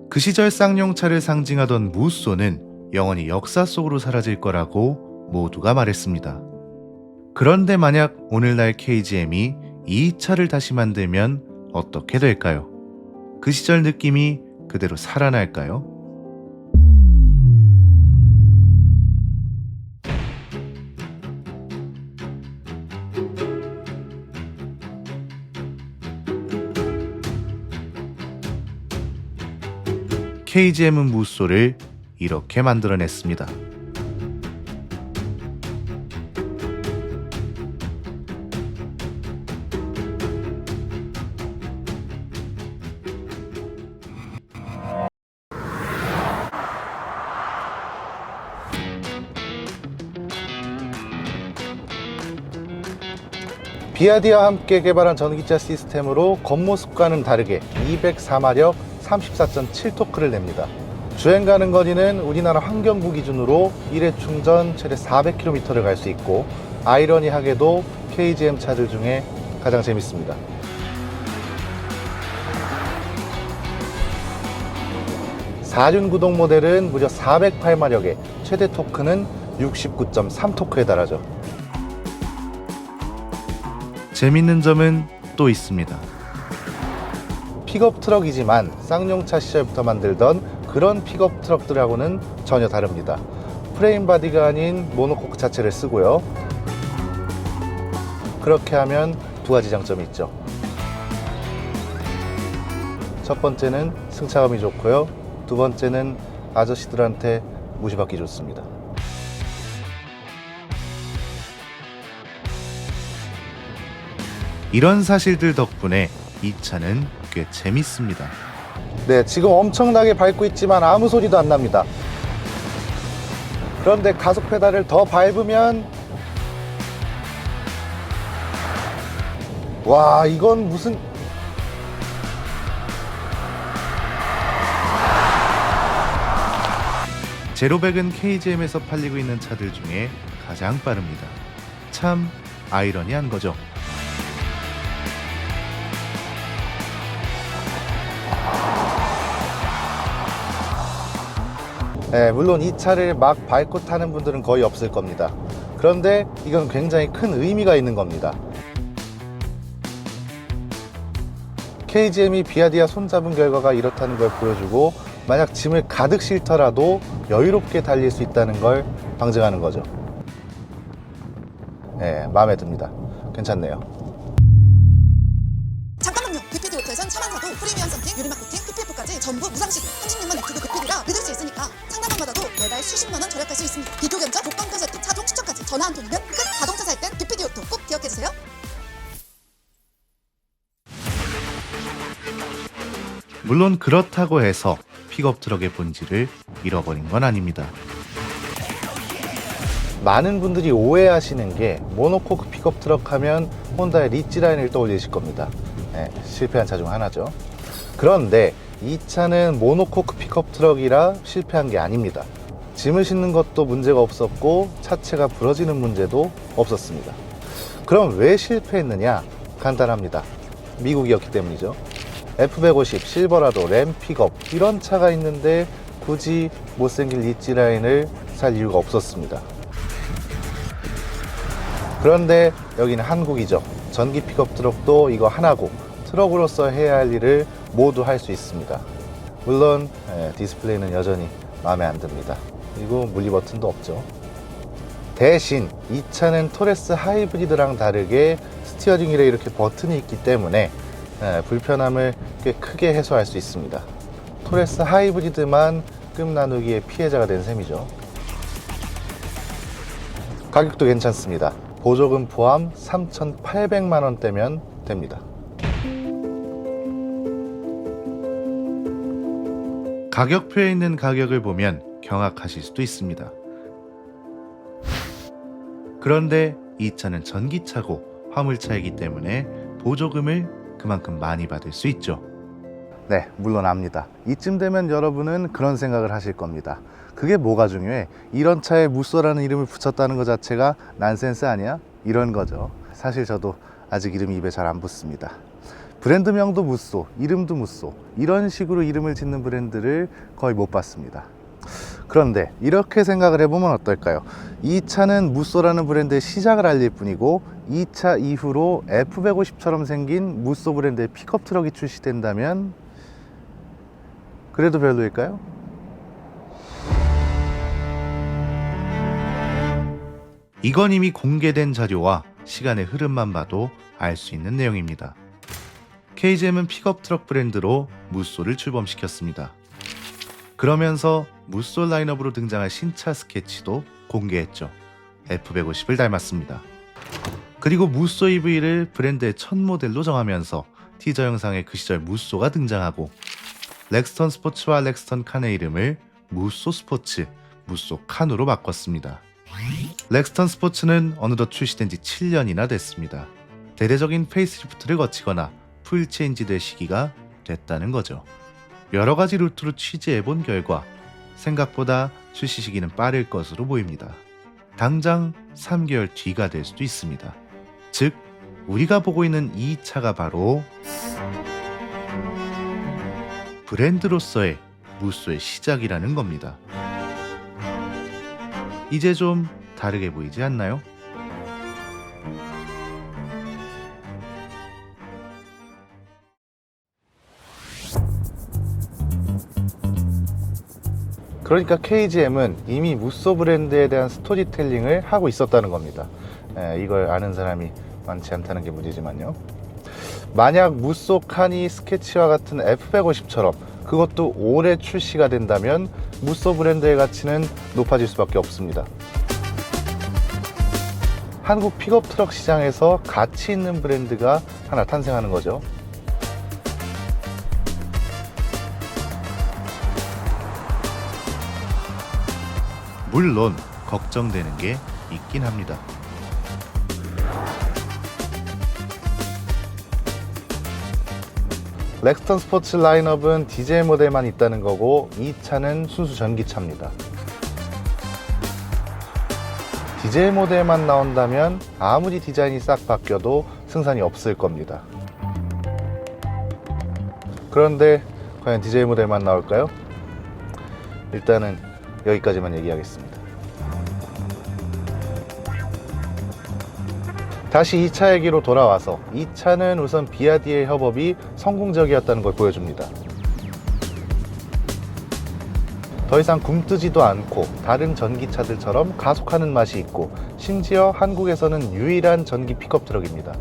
그 시절 쌍용차를 상징하던 무쏘는 영원히 역사 속으로 사라질 거라고 모두가 말했습니다. 그런데 만약 오늘날 KGM이 이 차를 다시 만들면 어떻게 될까요? 그 시절 느낌이 그대로 살아날까요? KGM은 무쏘를 이렇게 만들어냈습니다. 비아디와 함께 개발한 전기차 시스템으로 겉모습과는 다르게 204마력 34.7토크를 냅니다. 주행 가는 거리는 우리나라 환경부 기준으로 1회 충전 최대 400km를 갈 수 있고, 아이러니하게도 KGM 차들 중에 가장 재밌습니다. 사륜 구동 모델은 무려 408마력에 최대 토크는 69.3토크에 달하죠. 재밌는 점은 또 있습니다. 픽업 트럭이지만 쌍용차 시절부터 만들던 그런 픽업 트럭들하고는 전혀 다릅니다. 프레임 바디가 아닌 모노코크 자체를 쓰고요. 그렇게 하면 두 가지 장점이 있죠. 첫 번째는 승차감이 좋고요. 두 번째는 아저씨들한테 무시받기 좋습니다. 이런 사실들 덕분에 이 차는 꽤 재밌습니다. 네, 지금 엄청나게 밟고 있지만 아무 소리도 안 납니다. 그런데 가속 페달을 더 밟으면, 와, 이건 무슨, 제로백은 KGM에서 팔리고 있는 차들 중에 가장 빠릅니다. 참 아이러니한 거죠. 네, 물론 이 차를 막 밟고 타는 분들은 거의 없을 겁니다. 그런데 이건 굉장히 큰 의미가 있는 겁니다. KGM이 비아디와 손잡은 결과가 이렇다는 걸 보여주고, 만약 짐을 가득 싣더라도 여유롭게 달릴 수 있다는 걸 방증하는 거죠. 네, 마음에 듭니다. 괜찮네요. 잠깐만요. DPD 오토에선 차만 사도 프리미엄 썬팅, 유리막 코팅, PPF까지 전부 무상식 36만 유튜브 DPD라 믿을 수 있으니까 상담만 받아도 매달 수십만 원 절약할 수 있습니다. 비교 견적, 복권 세트, 차종 추천까지 전화 한 통이면 끝! 자동차 살 땐 DPD 오토 꼭 기억해주세요. 물론 그렇다고 해서 픽업 트럭의 본질을 잃어버린 건 아닙니다. 많은 분들이 오해하시는 게, 모노코크 픽업 트럭 하면 혼다의 리치 라인을 떠올리실 겁니다. 네, 실패한 차 중 하나죠. 그런데 이 차는 모노코크 픽업 트럭이라 실패한 게 아닙니다. 짐을 싣는 것도 문제가 없었고 차체가 부러지는 문제도 없었습니다. 그럼 왜 실패했느냐? 간단합니다. 미국이었기 때문이죠. F150, 실버라도, 램 픽업 이런 차가 있는데 굳이 못생긴 리치 라인을 살 이유가 없었습니다. 그런데 여기는 한국이죠. 전기 픽업 트럭도 이거 하나고 트럭으로서 해야 할 일을 모두 할 수 있습니다. 물론 디스플레이는 여전히 마음에 안 듭니다. 그리고 물리 버튼도 없죠. 대신 이 차는 토레스 하이브리드랑 다르게 스티어링 휠에 이렇게 버튼이 있기 때문에 불편함을 꽤 크게 해소할 수 있습니다. 토레스 하이브리드만 끔 나누기의 피해자가 된 셈이죠. 가격도 괜찮습니다. 보조금 포함 3,800만 원대면 됩니다. 가격표에 있는 가격을 보면 경악하실 수도 있습니다. 그런데 이 차는 전기차고 화물차이기 때문에 보조금을 그만큼 많이 받을 수 있죠. 네, 물론 압니다. 이쯤 되면 여러분은 그런 생각을 하실 겁니다. 그게 뭐가 중요해? 이런 차에 무쏘라는 이름을 붙였다는 것 자체가 난센스 아니야? 이런 거죠. 사실 저도 아직 이름이 입에 잘 안 붙습니다. 브랜드명도 무쏘, 이름도 무쏘, 이런 식으로 이름을 짓는 브랜드를 거의 못 봤습니다. 그런데 이렇게 생각을 해보면 어떨까요? 이 차는 무쏘라는 브랜드의 시작을 알릴 뿐이고 이 차 이후로 F150처럼 생긴 무쏘 브랜드의 픽업 트럭이 출시된다면 그래도 별로일까요? 이건 이미 공개된 자료와 시간의 흐름만 봐도 알 수 있는 내용입니다. KGM은 픽업 트럭 브랜드로 무쏘를 출범시켰습니다. 그러면서 무쏘 라인업으로 등장할 신차 스케치도 공개했죠. F150을 닮았습니다. 그리고 무쏘 EV를 브랜드의 첫 모델로 정하면서 티저 영상에 그 시절 무쏘가 등장하고 렉스턴 스포츠와 렉스턴 칸의 이름을 무쏘 스포츠, 무쏘 칸으로 바꿨습니다. 렉스턴 스포츠는 어느덧 출시된 지 7년이나 됐습니다. 대대적인 페이스리프트를 거치거나 풀 체인지될 시기가 됐다는 거죠. 여러 가지 루트로 취재해본 결과 생각보다 출시 시기는 빠를 것으로 보입니다. 당장 3개월 뒤가 될 수도 있습니다. 즉, 우리가 보고 있는 이 차가 바로 브랜드로서의 무쏘의 시작이라는 겁니다. 이제 좀 다르게 보이지 않나요? 그러니까 KGM은 이미 무쏘 브랜드에 대한 스토리텔링을 하고 있었다는 겁니다. 이걸 아는 사람이 많지 않다는 게 문제지만요. 만약 무쏘 칸이 스케치와 같은 F150처럼 그것도 올해 출시가 된다면 무쏘 브랜드의 가치는 높아질 수밖에 없습니다. 한국 픽업 트럭 시장에서 가치 있는 브랜드가 하나 탄생하는 거죠. 물론 걱정되는 게 있긴 합니다. 렉스턴 스포츠 라인업은 디젤 모델만 있다는 거고 이 차는 순수 전기차입니다. 디젤 모델만 나온다면 아무리 디자인이 싹 바뀌어도 승산이 없을 겁니다. 그런데 과연 디젤 모델만 나올까요? 일단은 여기까지만 얘기하겠습니다. 다시 이 차 얘기로 돌아와서 이 차는 우선 비아디의 협업이 성공적이었다는 걸 보여줍니다. 더 이상 굼뜨지도 않고 다른 전기차들처럼 가속하는 맛이 있고 심지어 한국에서는 유일한 전기 픽업 트럭입니다.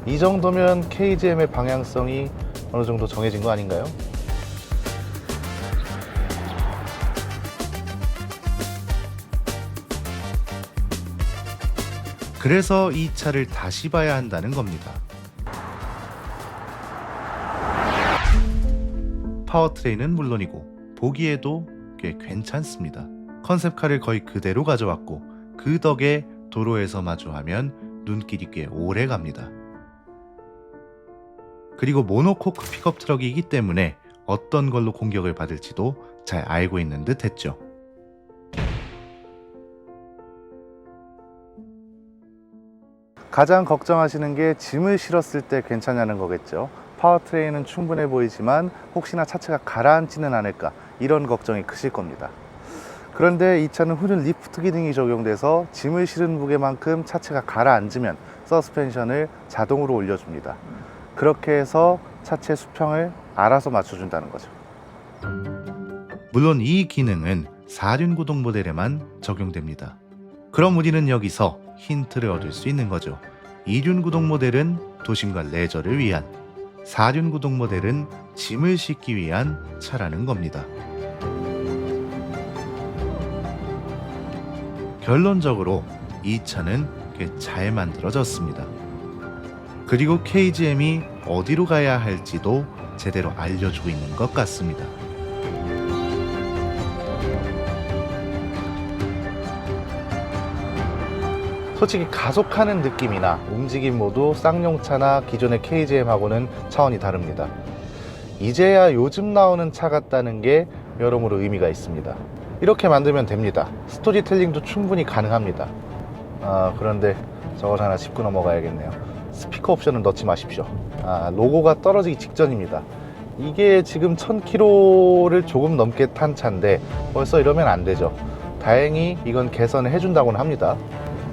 이 정도면 KGM의 방향성이 어느 정도 정해진 거 아닌가요? 그래서 이 차를 다시 봐야 한다는 겁니다. 파워트레인은 물론이고 보기에도 꽤 괜찮습니다. 컨셉카를 거의 그대로 가져왔고 그 덕에 도로에서 마주하면 눈길이 꽤 오래 갑니다. 그리고 모노코크 픽업 트럭이기 때문에 어떤 걸로 공격을 받을지도 잘 알고 있는 듯 했죠. 가장 걱정하시는 게 짐을 실었을 때 괜찮냐는 거겠죠. 파워트레인은 충분해 보이지만 혹시나 차체가 가라앉지는 않을까 이런 걱정이 크실 겁니다. 그런데 이 차는 후륜 리프트 기능이 적용돼서 짐을 실은 무게만큼 차체가 가라앉으면 서스펜션을 자동으로 올려줍니다. 그렇게 해서 차체 수평을 알아서 맞춰준다는 거죠. 물론 이 기능은 4륜 구동 모델에만 적용됩니다. 그럼 우리는 여기서 힌트를 얻을 수 있는 거죠. 2륜 구동 모델은 도심과 레저를 위한, 4륜 구동 모델은 짐을 싣기 위한 차라는 겁니다. 결론적으로 이 차는 꽤 잘 만들어졌습니다. 그리고 KGM이 어디로 가야 할지도 제대로 알려주고 있는 것 같습니다. 솔직히 가속하는 느낌이나 움직임 모두 쌍용차나 기존의 KGM하고는 차원이 다릅니다. 이제야 요즘 나오는 차 같다는 게 여러모로 의미가 있습니다. 이렇게 만들면 됩니다. 스토리텔링도 충분히 가능합니다. 그런데 저걸 하나 짚고 넘어가야겠네요. 스피커 옵션을 넣지 마십시오. 로고가 떨어지기 직전입니다. 이게 지금 1000km를 조금 넘게 탄 차인데 벌써 이러면 안 되죠. 다행히 이건 개선을 해준다고는 합니다.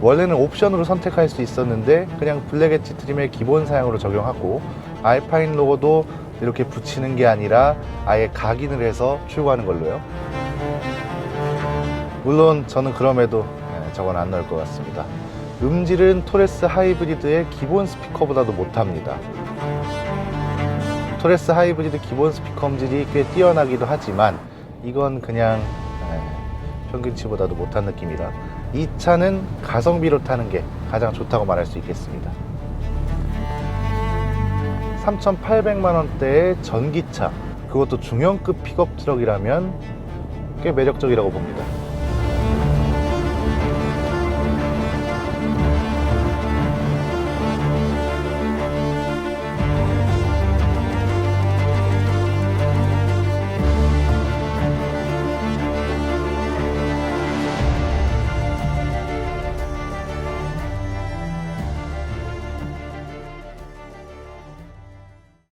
원래는 옵션으로 선택할 수 있었는데 그냥 블랙 엣지 트림의 기본 사양으로 적용하고 알파인 로고도 이렇게 붙이는 게 아니라 아예 각인을 해서 출고하는 걸로요. 물론 저는 그럼에도 저건 안 넣을 것 같습니다. 음질은 토레스 하이브리드의 기본 스피커보다도 못합니다. 토레스 하이브리드 기본 스피커 음질이 꽤 뛰어나기도 하지만 이건 그냥 평균치보다도 못한 느낌이라 이 차는 가성비로 타는 게 가장 좋다고 말할 수 있겠습니다. 3,800만원대의 전기차, 그것도 중형급 픽업 트럭이라면 꽤 매력적이라고 봅니다.